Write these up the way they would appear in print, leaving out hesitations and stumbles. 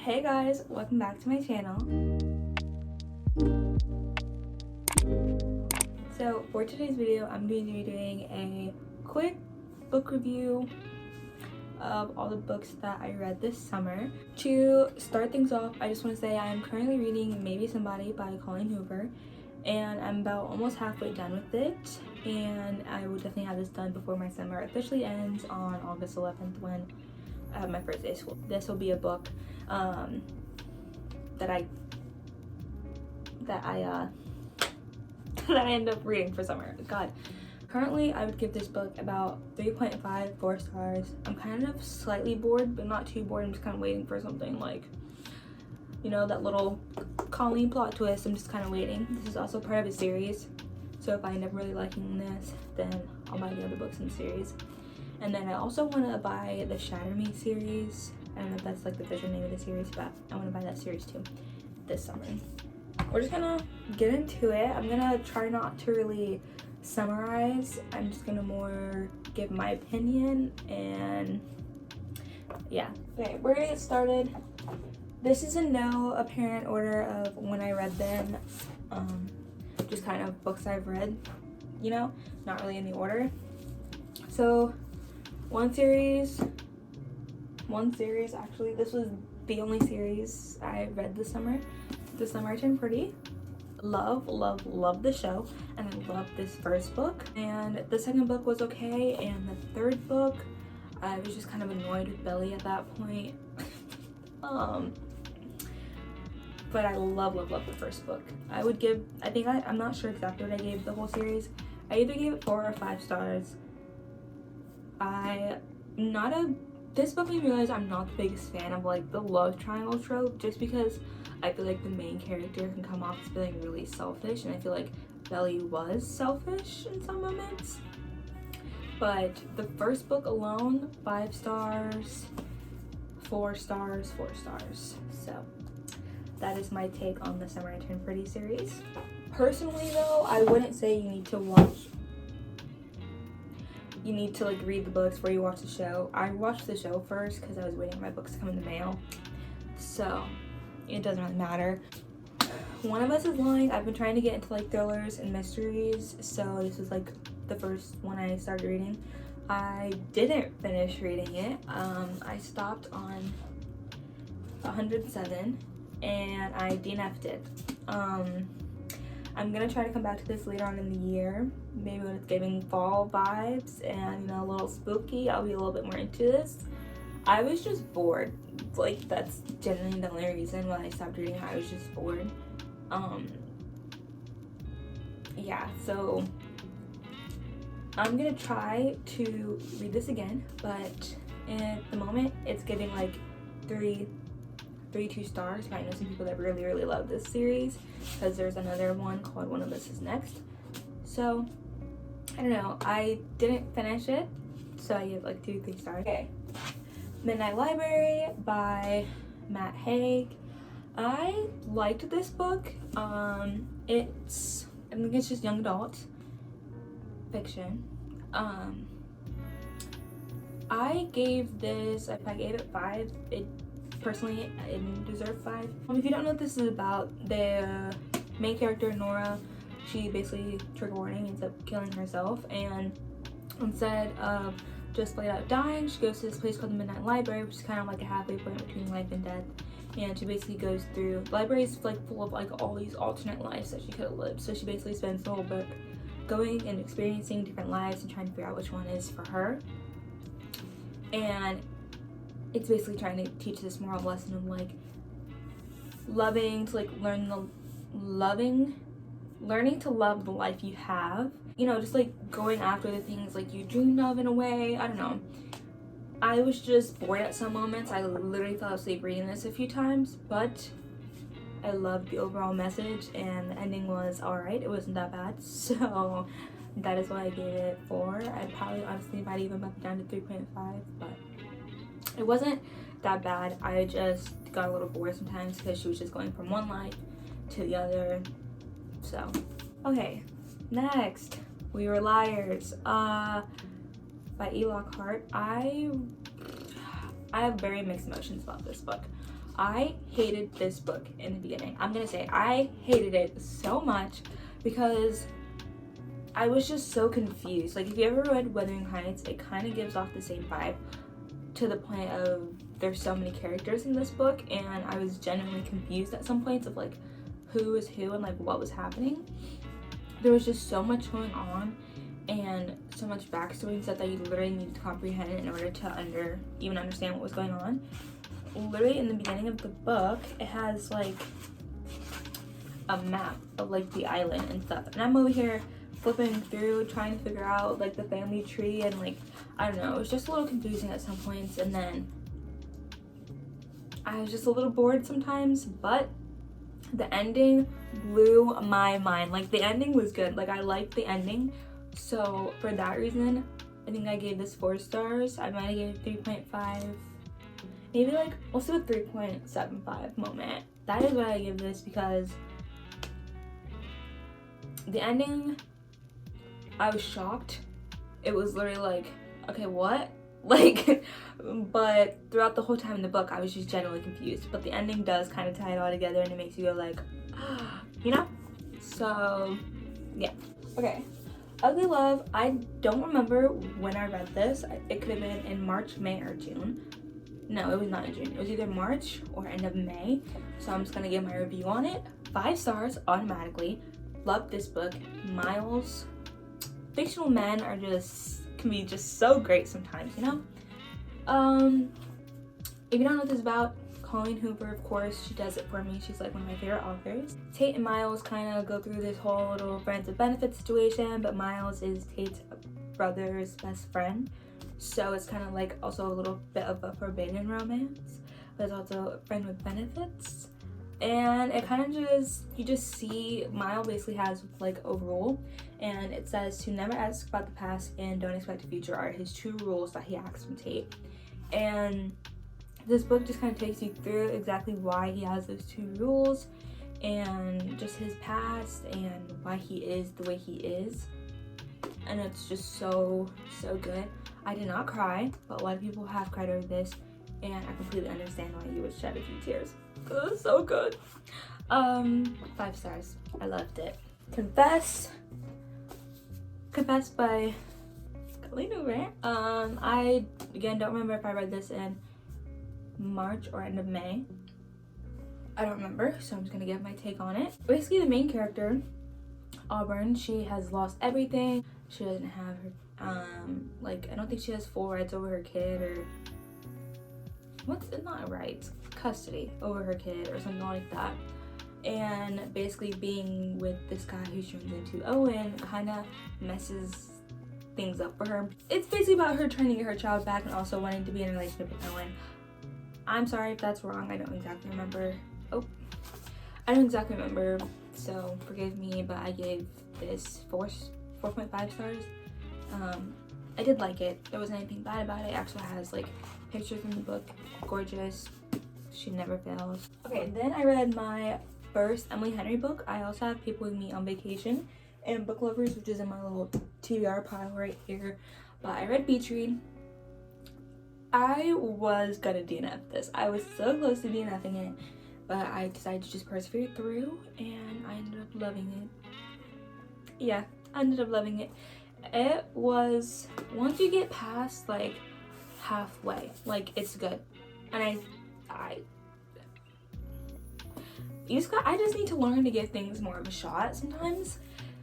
Hey guys, welcome back to my channel. So for today's video, I'm going to be doing a quick book review of all the books that I read this summer. To start things off, I just want to say I am currently reading Maybe Somebody by Colleen Hoover, and I'm about almost halfway done with it, and I will definitely have this done before my summer officially ends on August 11th when I have my first day of school. This will be a book that I end up reading for summer. God. Currently, I would give this book about 3.5, 4 stars. I'm kind of slightly bored, but not too bored. I'm just kind of waiting for something like, you know, that little Colleen plot twist. I'm just kind of waiting. This is also part of a series, so if I end up really liking this, then I'll buy the other books in the series. And then I also want to buy the Shatter Me series. I don't know if that's like the official name of the series, but I want to buy that series too this summer. We're just gonna get into it. I'm gonna try not to really summarize. I'm just gonna more give my opinion, and yeah. Okay, we're gonna get started. This is in no apparent order of when I read them. Just kind of books I've read, you know, not really in the order. So one series actually, this was the only series I read this summer. This Summer I Turned Pretty. Love the show, and I love this first book. And the second book was okay, and the third book, I was just kind of annoyed with Belly at that point. But I love the first book. I would give, I'm not sure exactly what I gave the whole series. I either gave it 4 or 5 stars. This book made me realize I'm not the biggest fan of like the love triangle trope, just because I feel like the main character can come off as feeling really selfish, and I feel like Belly was selfish in some moments. But the first book alone, 5 stars, 4 stars, 4 stars. So that is my take on the Summer I Turned Pretty series. Personally though, I wouldn't say you need to like read the books before you watch the show. I watched the show first because I was waiting for my books to come in the mail, so it doesn't really matter. One of Us Is Lying. I've been trying to get into like thrillers and mysteries, so this was like the first one I started reading. I didn't finish reading it. I stopped on 107 and I DNF'd it. I'm gonna try to come back to this later on in the year, maybe when it's giving fall vibes and, you know, a little spooky. I'll be a little bit more into this. I was just bored. Like, that's generally the only reason why I stopped reading. I was just bored. Yeah, so I'm gonna try to read this again, but at the moment it's giving like 2 stars. I know some people that really love this series because there's another one called One of Us Is Next. So I don't know, I didn't finish it, so I give like 2 or 3 stars. Okay, Midnight Library by Matt Haig. I liked this book. I think it's just young adult fiction. I gave this, if I gave it 5, personally, it didn't deserve 5. If you don't know what this is about, the main character, Nora, she basically, trigger warning, ends up killing herself, and instead of just flat out dying, she goes to this place called the Midnight Library, which is kind of like a halfway point between life and death. And she basically goes through, the library is like full of like all these alternate lives that she could have lived. So she basically spends the whole book going and experiencing different lives and trying to figure out which one is for her. And it's basically trying to teach this moral lesson of like learning to love the life you have. You know, just like going after the things like you dreamed of in a way. I don't know. I was just bored at some moments. I literally fell asleep reading this a few times, but I loved the overall message, and the ending was alright. It wasn't that bad, so that is why I gave it 4. I probably honestly might even bump it down to 3.5, but it wasn't that bad. I just got a little bored sometimes because she was just going from one life to the other. So, okay, next, We Were Liars. By E. Lockhart. I have very mixed emotions about this book. I hated this book in the beginning. I'm gonna say I hated it so much because I was just so confused. Like, if you ever read Wuthering Heights, it kind of gives off the same vibe, to the point of there's so many characters in this book, and I was genuinely confused at some points of like who was who and like what was happening. There was just so much going on and so much backstory and stuff that you literally needed to comprehend in order to even understand what was going on. Literally in the beginning of the book, it has like a map of like the island and stuff, and I'm over here flipping through trying to figure out like the family tree, and like I don't know, it was just a little confusing at some points, and then I was just a little bored sometimes. But the ending blew my mind. Like, the ending was good. Like, I liked the ending, so for that reason I think I gave this 4 stars. I might have gave it 3.5, maybe like also a 3.75 moment. That is what I give this, because the ending, I was shocked. It was literally like, okay, what? Like, but throughout the whole time in the book, I was just genuinely confused. But the ending does kind of tie it all together, and it makes you go like, you know? So, yeah. Okay. Ugly Love, I don't remember when I read this. It could have been in March, May, or June. No, it was not in June. It was either March or end of May. So I'm just gonna give my review on it. 5 stars automatically. Love this book. Miles. Fictional men can be just so great sometimes, you know? If you don't know what this is about, Colleen Hoover, of course, she does it for me. She's like one of my favorite authors. Tate and Miles kind of go through this whole little friends with benefits situation, but Miles is Tate's brother's best friend. So it's kind of like also a little bit of a forbidden romance, but it's also a friend with benefits. And it kind of you just see Miles basically has like a rule, and it says to never ask about the past and don't expect the future are his 2 rules that he asks from Tate. And this book just kind of takes you through exactly why he has those 2 rules, and just his past and why he is the way he is. And it's just so good. I did not cry, but a lot of people have cried over this, and I completely understand why you would shed a few tears. It was so good. 5 stars. I loved it. Confess by Colleen Hoover. I again don't remember if I read this in March or end of May. I don't remember, so I'm just gonna give my take on it. Basically, the main character, Auburn, she has lost everything. She doesn't have her like, I don't think she has full rights over her kid, or what's it, not rights, custody over her kid or something like that. And basically being with this guy who turns into Owen kind of messes things up for her. It's basically about her trying to get her child back and also wanting to be in a relationship with Owen. I'm sorry if that's wrong. I don't exactly remember. I don't exactly remember, so forgive me, but I gave this 4.5 stars. I did like it. There wasn't anything bad about it. It actually has like pictures in the book. Gorgeous. She never fails. Okay, then I read my first Emily Henry book. I also have People With Me on Vacation and Book Lovers, which is in my little TBR pile right here. But I read Beach Read. I was gonna DNF this. I was so close to DNFing it, but I decided to just persevere through, and I ended up loving it. Yeah, I ended up loving it. It was, once you get past like halfway, like, it's good. And I just need to learn to give things more of a shot sometimes,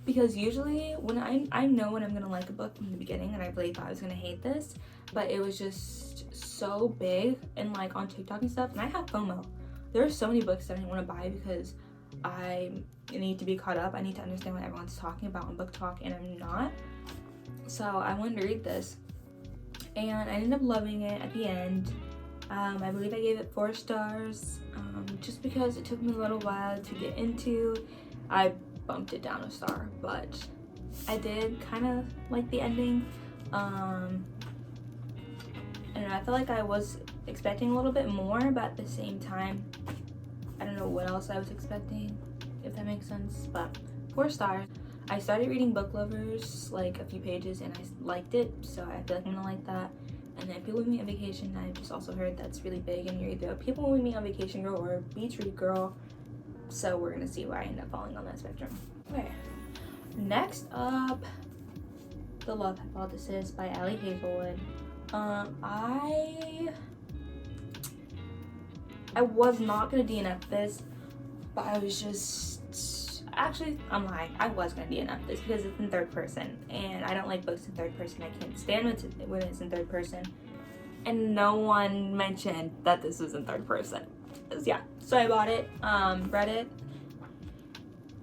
because usually when I know when I'm gonna like a book from the beginning, and I really thought I was gonna hate this, but it was just so big and like on TikTok and stuff, and I have FOMO. There are so many books that I want to buy because I need to be caught up. I need to understand what everyone's talking about on Book Talk, and I'm not. So I wanted to read this, and I ended up loving it at the end. I believe I gave it 4 stars, just because it took me a little while to get into. I bumped it down a star, but I did kind of like the ending. I don't know, I feel like I was expecting a little bit more, but at the same time, I don't know what else I was expecting, if that makes sense. But 4 stars. I started reading Book Lovers like a few pages and I liked it, so I feel like I'm gonna like that. And then People With Me on Vacation, I've just also heard that's really big, and you're either a People With Me on Vacation girl or a beach read girl. So we're gonna see where I end up falling on that spectrum. Okay, next up, The Love Hypothesis by Ali Hazelwood. I was not gonna DNF this, but I was just, actually, I'm lying. I was gonna DNF this because it's in third person, and I don't like books in third person. I can't stand when it's in third person. And no one mentioned that this was in third person. Yeah, so I bought it, read it,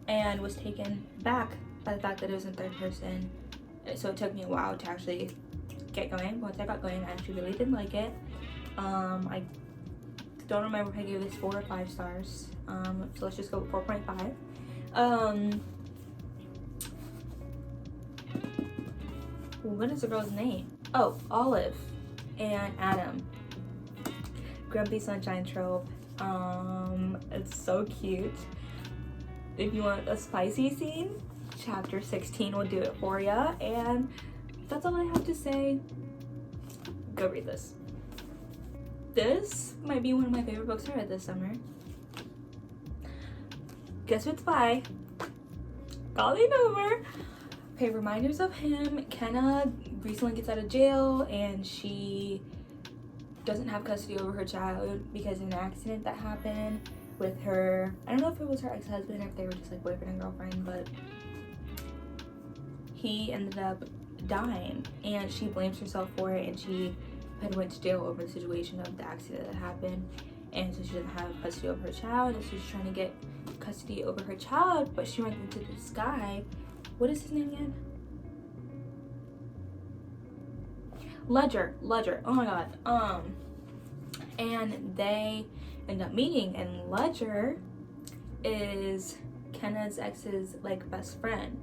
and was taken back by the fact that it was in third person. So it took me a while to actually get going. Once I got going, I actually really did like it. I don't remember if I gave this 4 or 5 stars. So let's just go with 4.5. What is the girl's name? Oh, Olive and Adam. Grumpy Sunshine Trope. It's so cute. If you want a spicy scene, chapter 16 will do it for ya. And that's all I have to say. Go read this. This might be one of my favorite books I read this summer. Guess who it's by? Colleen Hoover. Okay, reminders of him. Kenna recently gets out of jail and she doesn't have custody over her child because of an accident that happened with her. I don't know if it was her ex-husband or if they were just like boyfriend and girlfriend, but he ended up dying and she blames herself for it, and she had went to jail over the situation of the accident that happened, and so she doesn't have custody over her child, and so she's trying to get custody over her child, but she runs into this guy. What is his name again? Ledger. Oh my god. And they end up meeting, and Ledger is Kenna's ex's like best friend.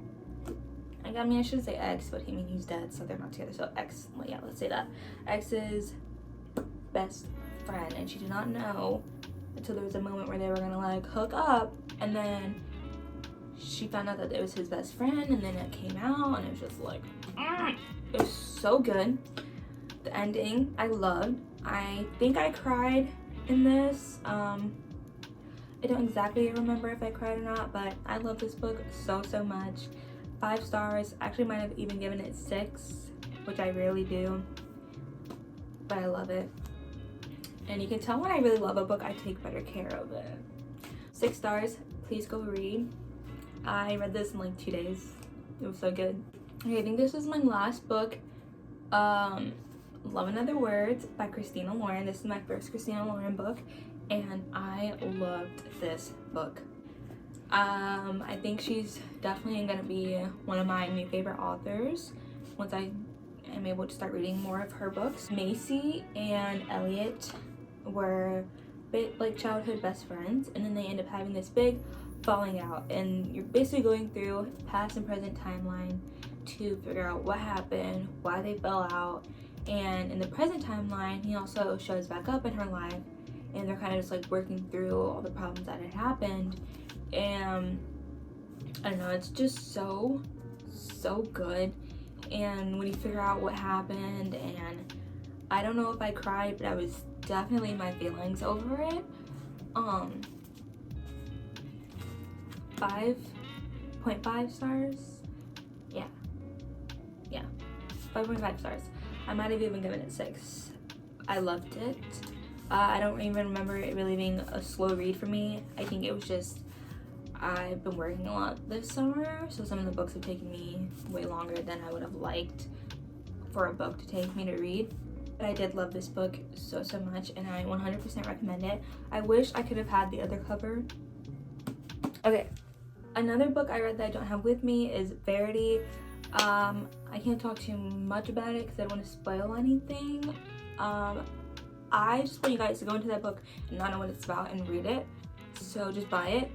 I mean, I shouldn't say ex, but I mean he's dead, so they're not together. So ex, well, yeah, let's say that. Ex's best friend, and she did not know until there was a moment where they were gonna like hook up, and then she found out that it was his best friend, and then it came out, and it was just like, it was so good. The ending I loved. I think I cried in this. I don't exactly remember if I cried or not, but I love this book so much. 5 stars. Actually might have even given it 6, which I rarely do, but I love it. And you can tell when I really love a book, I take better care of it. 6 stars. Please go read. I read this in like 2 days. It was so good. Okay, I think this is my last book. Love in Other Words by Christina Lauren. This is my first Christina Lauren book, and I loved this book. I think she's definitely gonna be one of my new favorite authors once I am able to start reading more of her books. Macy and Elliot were a bit like childhood best friends, and then they end up having this big falling out, and you're basically going through past and present timeline to figure out what happened, why they fell out. And in the present timeline, he also shows back up in her life, and they're kind of just like working through all the problems that had happened. And I don't know, it's just so good. And when you figure out what happened, and I don't know if I cried, but I was definitely in my feelings over it. 5.5 stars. Yeah, 5.5 stars. I might have even given it 6. I loved it. I don't even remember it really being a slow read for me. I think it was just I've been working a lot this summer, so some of the books have taken me way longer than I would have liked for a book to take me to read. But I did love this book so much, and I 100% recommend it. I wish I could have had the other cover. Okay, another book I read that I don't have with me is Verity. I can't talk too much about it because I don't want to spoil anything. I just want you guys to go into that book and not know what it's about and read it. So just buy it.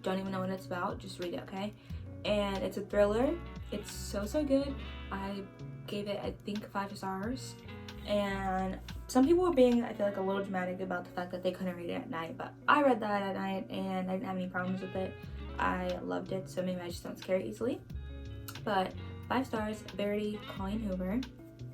Don't even know what it's about. Just read it, okay? And it's a thriller. It's so good. I gave it, I think, 5 stars. And some people were being, I feel like, a little dramatic about the fact that they couldn't read it at night. But I read that at night and I didn't have any problems with it. I loved it. So maybe I just don't scare easily. But 5 stars, Verity, Colleen Hoover.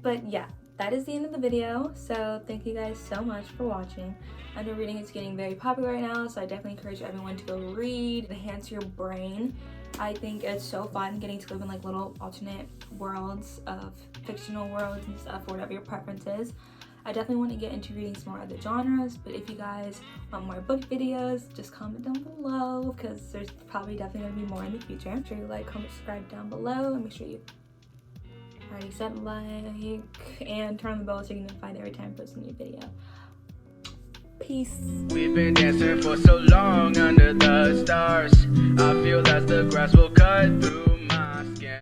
But yeah, that is the end of the video. So thank you guys so much for watching. I know reading is getting very popular right now, so I definitely encourage everyone to go read, enhance your brain. I think it's so fun getting to live in like little alternate worlds of fictional worlds and stuff, or whatever your preference is. I definitely want to get into reading some more other genres, but if you guys want more book videos, just comment down below, because there's probably definitely going to be more in the future. Make sure you like, comment, subscribe down below, and make sure you already said like, and turn on the bell so you can get notified every time I post a new video. Peace. We've been dancing for so long under the stars. I feel that the grass will cut through